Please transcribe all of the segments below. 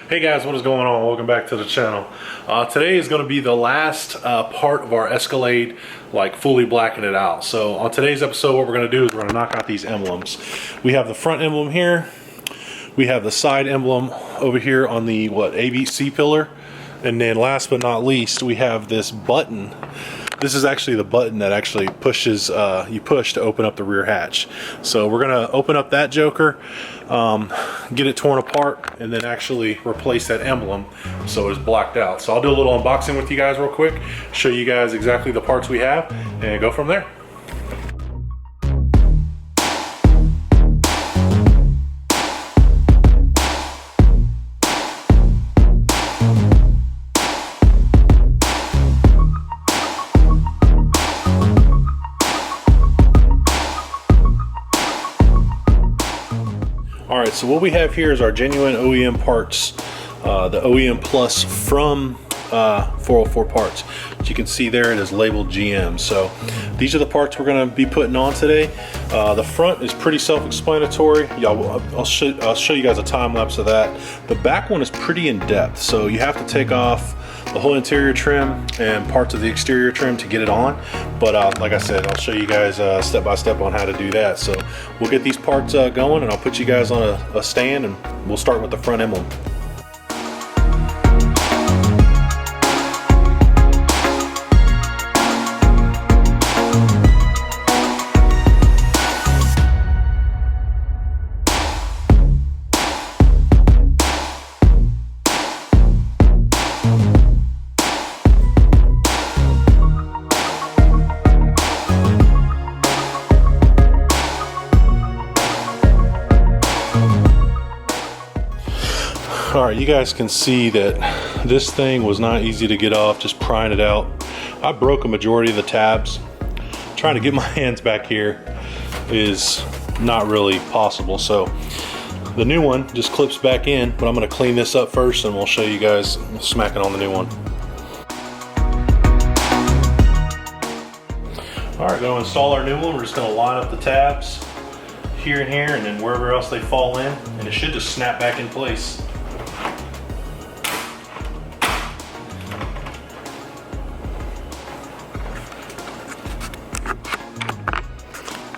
Hey guys, what is going on? Welcome back to the channel. Today is going to be the last part of our Escalade, like fully blacking it out. So on today's episode, what we're going to do is we're going to knock out these emblems. We have the front emblem here. We have the side emblem over here on the ABC pillar. And then last but not least, we have this button. This is actually the button that actually pushes, you push to open up the rear hatch. So we're gonna open up that joker, get it torn apart, and then actually replace that emblem so it's blacked out. So I'll do a little unboxing with you guys real quick, show you guys exactly the parts we have, and go from there. Alright, so what we have here is our genuine OEM parts, the OEM Plus from 404 Parts. As you can see there, it is labeled GM. So these are the parts we're going to be putting on today. The front is pretty self-explanatory. I'll show you guys a time lapse of that. The back one is pretty in depth, so you have to take off the whole interior trim and parts of the exterior trim to get it on. But like I said, I'll show you guys step by step on how to do that. So we'll get these parts going, and I'll put you guys on a stand, and we'll start with the front emblem. Alright, you guys can see that this thing was not easy to get off, just prying it out. I broke a majority of the tabs. Trying to get my hands back here is not really possible. So the new one just clips back in, but I'm going to clean this up first and we'll show you guys smacking on the new one. Alright, going to install our new one. We're just going to line up the tabs here and here, and then wherever else they fall in, and it should just snap back in place.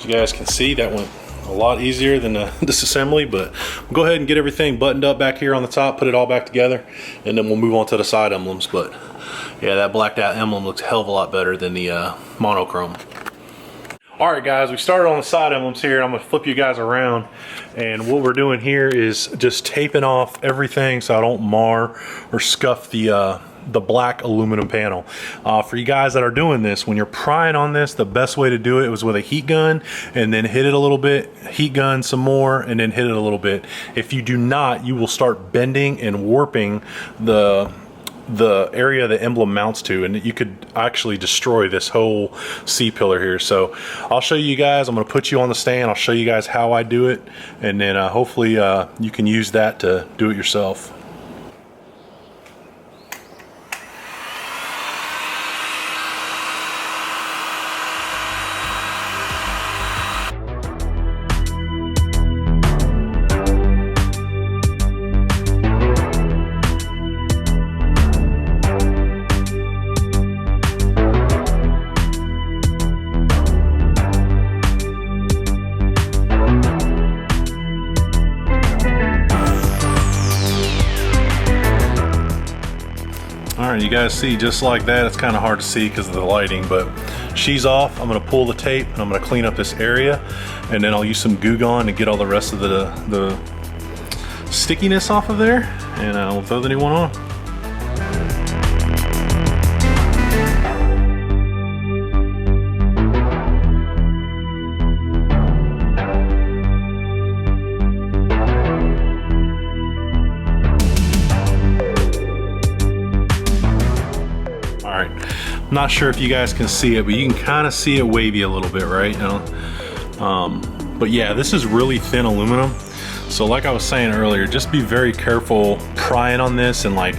You guys can see that went a lot easier than this assembly, but we'll go ahead and get everything buttoned up back here on the top, put it all back together, and then we'll move on to the side emblems. But yeah, that blacked out emblem looks a hell of a lot better than the monochrome. All right guys, we started on the side emblems here, and I'm gonna flip you guys around, and what we're doing here is just taping off everything so I don't mar or scuff the black aluminum panel. For you guys that are doing this, when you're prying on this, the best way to do it was with a heat gun, and then hit it a little bit, heat gun some more, and then hit it a little bit. If you do not, you will start bending and warping the area the emblem mounts to, and you could actually destroy this whole C-pillar here. So I'll show you guys. I'm going to put you on the stand. I'll show you guys how I do it, and then hopefully you can use that to do it yourself. Alright, you guys see just like that. It's kind of hard to see because of the lighting, but she's off. I'm going to pull the tape and I'm going to clean up this area, and then I'll use some Goo Gone to get all the rest of the stickiness off of there, and we'll throw the new one on. I'm not sure if you guys can see it, but you can kind of see it wavy a little bit, right? You know? But yeah, this is really thin aluminum. So like I was saying earlier, just be very careful prying on this, and like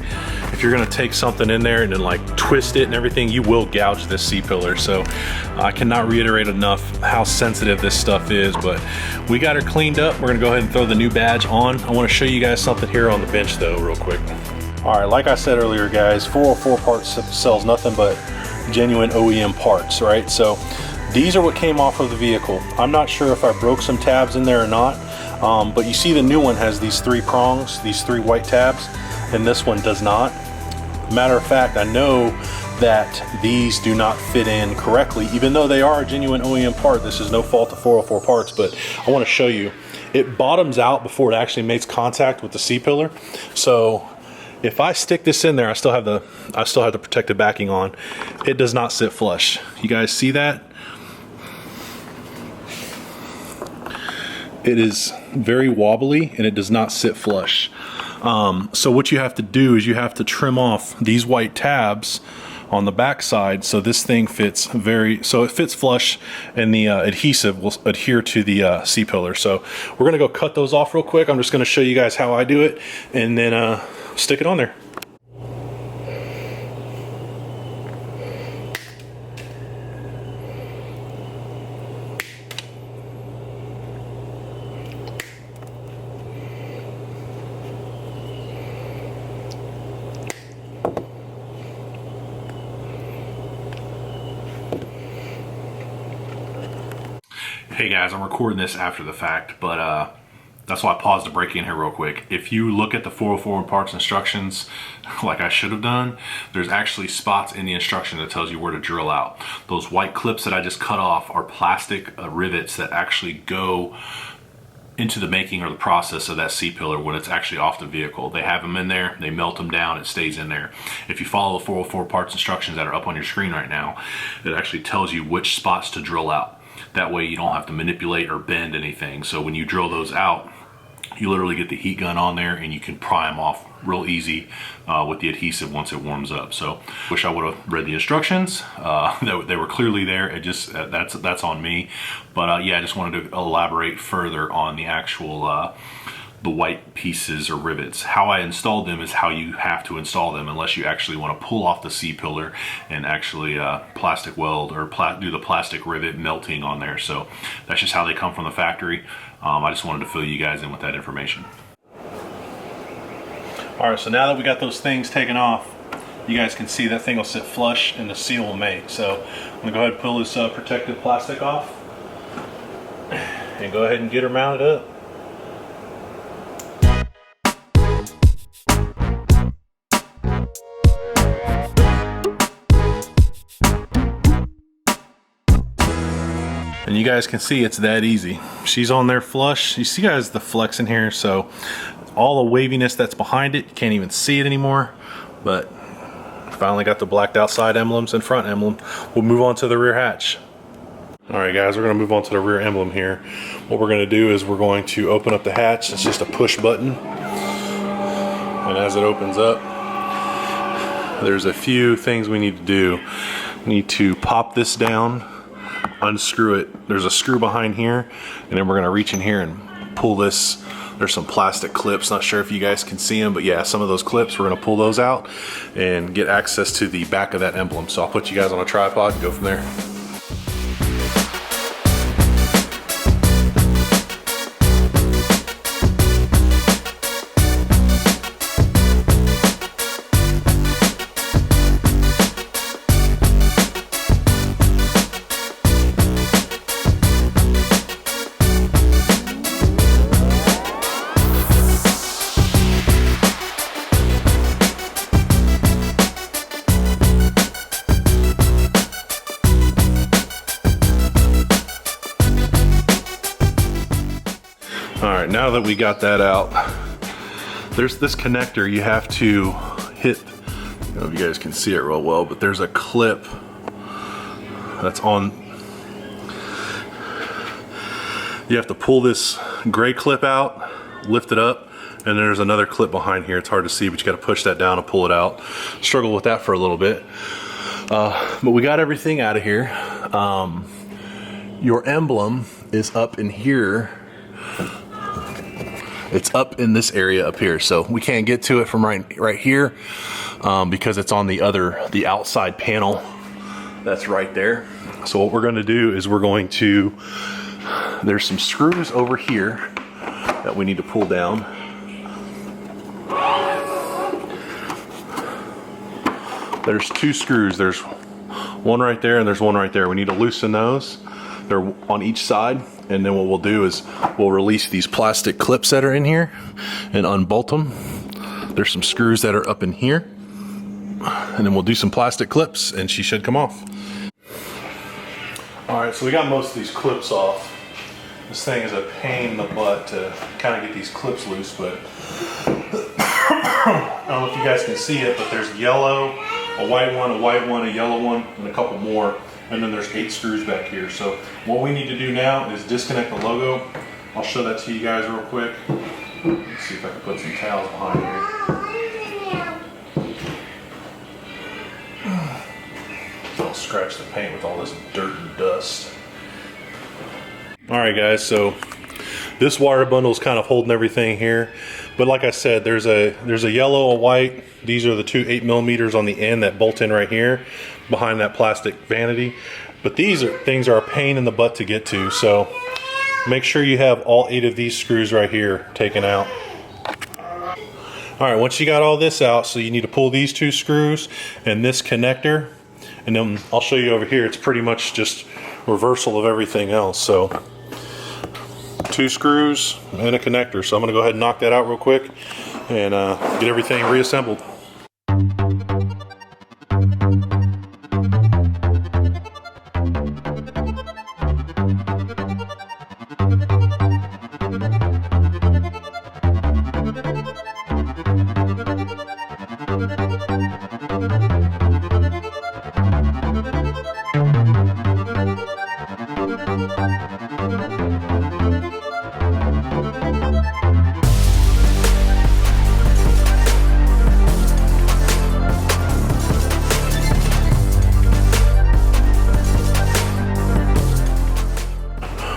if if you're gonna take something in there and then like twist it and everything, you will gouge this C-pillar. So I cannot reiterate enough how sensitive this stuff is, but we got her cleaned up. We're gonna go ahead and throw the new badge on. I wanna show you guys something here on the bench though, real quick. All right, like I said earlier, guys, 404 Parts sells nothing but genuine OEM parts, right? So these are what came off of the vehicle. I'm not sure if I broke some tabs in there or not, but you see the new one has these 3 prongs, these 3 white tabs, and this one does not. Matter of fact, I know that these do not fit in correctly, even though they are a genuine OEM part. This is no fault of 404 Parts, but I want to show you. It bottoms out before it actually makes contact with the C-pillar. So if I stick this in there, I still have the protective backing on. It does not sit flush. You guys see that? It is very wobbly and it does not sit flush. So what you have to do is you have to trim off these white tabs on the back side so this thing fits so it fits flush, and the adhesive will adhere to the C-pillar. So we're gonna go cut those off real quick. I'm just gonna show you guys how I do it, and then stick it on there. Hey guys, I'm recording this after the fact, but that's why I paused to break in here real quick. If you look at the 404 Parts instructions, like I should have done, there's actually spots in the instruction that tells you where to drill out. Those white clips that I just cut off are plastic rivets that actually go into the making or the process of that C-pillar when it's actually off the vehicle. They have them in there, they melt them down, it stays in there. If you follow the 404 Parts instructions that are up on your screen right now, it actually tells you which spots to drill out. That way you don't have to manipulate or bend anything. So when you drill those out, you literally get the heat gun on there and you can pry them off real easy with the adhesive once it warms up. So wish I would have read the instructions. They were clearly there. It just that's on me. But yeah, I just wanted to elaborate further on the actual the white pieces or rivets. How I installed them is how you have to install them, unless you actually want to pull off the C-pillar and actually plastic weld or do the plastic rivet melting on there. So that's just how they come from the factory. I just wanted to fill you guys in with that information. All right, so now that we got those things taken off, you guys can see that thing will sit flush and the seal will mate. So I'm gonna go ahead and pull this protective plastic off and go ahead and get her mounted up. And you guys can see it's that easy. She's on there flush. You see guys the flex in here, so all the waviness that's behind it, you can't even see it anymore. But finally got the blacked out side emblems and front emblem. We'll move on to the rear hatch. All right guys, we're gonna move on to the rear emblem here. What we're gonna do is we're going to open up the hatch. It's just a push button. And as it opens up, there's a few things we need to do. We need to pop this down, unscrew it. There's a screw behind here, and then we're gonna reach in here and pull this. There's some plastic clips, not sure if you guys can see them, but yeah, some of those clips, we're gonna pull those out and get access to the back of that emblem. So I'll put you guys on a tripod and go from there. All right, now that we got that out, there's this connector you have to hit. I don't know if you guys can see it real well, but there's a clip that's on. You have to pull this gray clip out, lift it up, and there's another clip behind here. It's hard to see, but you got to push that down and pull it out. Struggle with that for a little bit. But we got everything out of here. Your emblem is up in here. It's up in this area up here, so we can't get to it from right here because it's on the outside panel that's right there. So what we're going to do is there's some screws over here that we need to pull down. There's 2 screws. There's one right there and there's one right there. We need to loosen those. They're on each side, and then what we'll do is we'll release these plastic clips that are in here and unbolt them. There's some screws that are up in here, and then we'll do some plastic clips and she should come off. All right, so we got most of these clips off. This thing is a pain in the butt to kind of get these clips loose, but I don't know if you guys can see it, but there's yellow, a white one, a yellow one, and a couple more. And then there's 8 screws back here. So what we need to do now is disconnect the logo. I'll show that to you guys real quick. Let's see if I can put some towels behind here. Don't scratch the paint with all this dirt and dust. All right, guys, so this wire bundle is kind of holding everything here. But like I said, there's a yellow, a white. These are the 2 8mm on the end that bolt in right here behind that plastic vanity. But these things are a pain in the butt to get to, so make sure you have all 8 of these screws right here taken out. All right, once you got all this out, so you need to pull these 2 screws and this connector, and then I'll show you over here. It's pretty much just reversal of everything else. So 2 screws and a connector. So I'm gonna go ahead and knock that out real quick and get everything reassembled.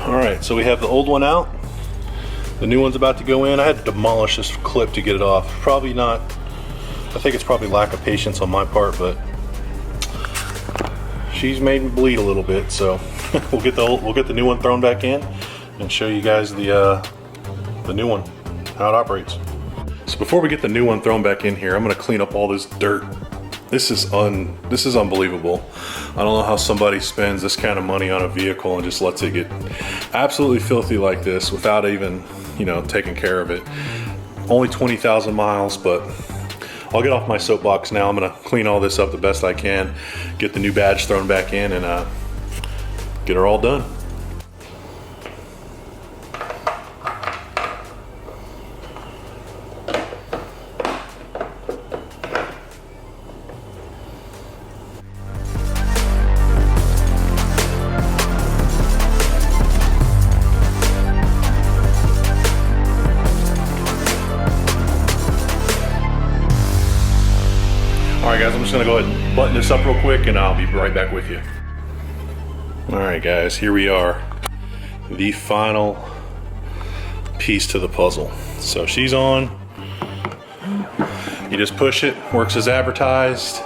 Alright, so we have the old one out. The new one's about to go in. I had to demolish this clip to get it off. Probably not, I think it's probably lack of patience on my part, but she's made me bleed a little bit, so we'll get the new one thrown back in and show you guys the new one, how it operates. So before we get the new one thrown back in here, I'm gonna clean up all this dirt. This is unbelievable. I don't know how somebody spends this kind of money on a vehicle and just lets it get absolutely filthy like this without even, you know, taking care of it. Only 20,000 miles, but I'll get off my soapbox now. I'm gonna clean all this up the best I can, get the new badge thrown back in, and get her all done. Alright guys, I'm just gonna go ahead and button this up real quick and I'll be right back with you. Alright guys, here we are. The final piece to the puzzle. So she's on. You just push it, works as advertised.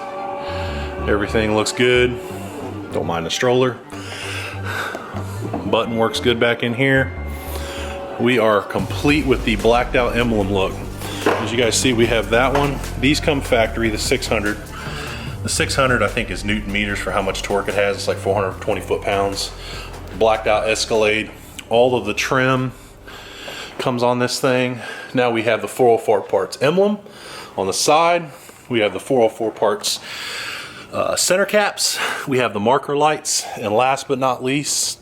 Everything looks good. Don't mind the stroller. Button works good back in here. We are complete with the blacked out emblem look. As you guys see, we have that one. These come factory, the 600. The 600 I think is Newton meters for how much torque it has. It's like 420 foot-pounds. Blacked out Escalade. All of the trim comes on this thing. Now we have the 404 parts emblem on the side. We have the 404 parts center caps. We have the marker lights. And last but not least,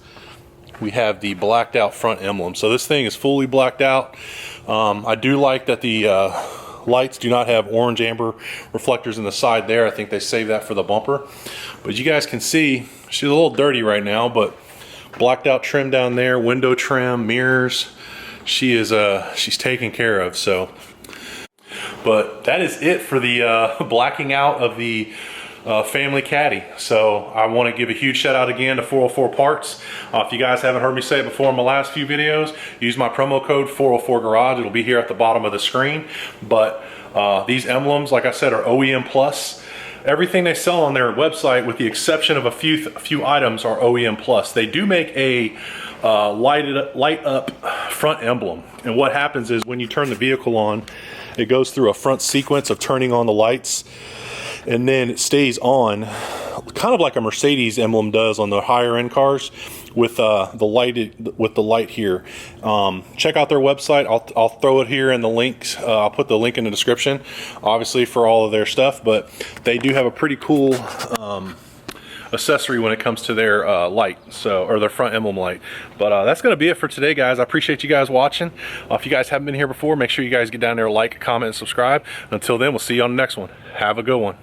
we have the blacked out front emblem. So this thing is fully blacked out. I do like that the lights do not have orange amber reflectors in the side there. I think they save that for the bumper. But you guys can see she's a little dirty right now, but blacked out trim down there, window trim, mirrors. She's taken care of. So, but that is it for the blacking out of the family caddy. So I want to give a huge shout out again to 404 Parts. If you guys haven't heard me say it before in my last few videos, use my promo code 404 Garage. It'll be here at the bottom of the screen. But these emblems, like I said, are OEM plus. Everything they sell on their website, with the exception of a few items, are OEM plus. They do make a light up front emblem, and what happens is when you turn the vehicle on, it goes through a front sequence of turning on the lights, and then it stays on, kind of like a Mercedes emblem does on the higher end cars, with the light here. Check out their website. I'll throw it here in the links. I'll put the link in the description, obviously, for all of their stuff. But they do have a pretty cool accessory when it comes to their light, or their front emblem light. But that's gonna be it for today, guys. I appreciate you guys watching. If you guys haven't been here before, make sure you guys get down there, like, comment, and subscribe. Until then, we'll see you on the next one. Have a good one.